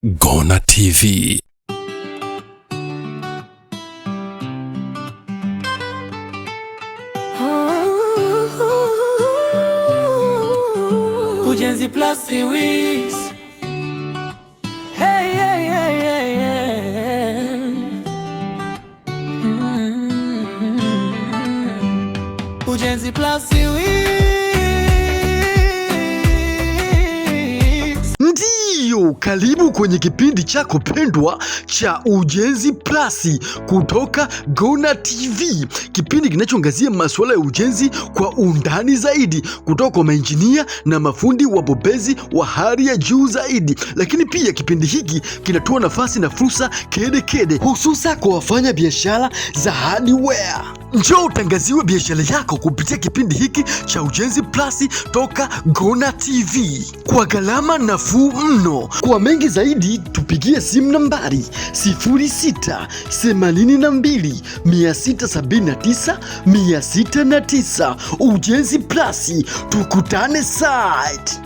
Gonna TV. Ujenzi Plus Series. Hey, hey, hey, hey, hey. Ujenzi Plus Series. Ndiyo, karibu kwenye kipindi chako pendwa cha Ujenzi Plus kutoka Gonna TV, kipindi kinachoangazia masuala ya ujenzi kwa undani zaidi kutoka kwa maenjinia na mafundi wabobezi wa hali ya juu zaidi. Lakini pia kipindi hiki kinatoa nafasi na fursa kede hususa kwa wafanya biashara za hardware. Njoo utangaziwe biashara yako kupitia kipindi hiki cha Ujenzi Plus toka Gonna TV kwa gharama nafuu mno. Kwa mengi zaidi tupigie simu nambari 0682679609. Ujenzi Plus, tukutane site.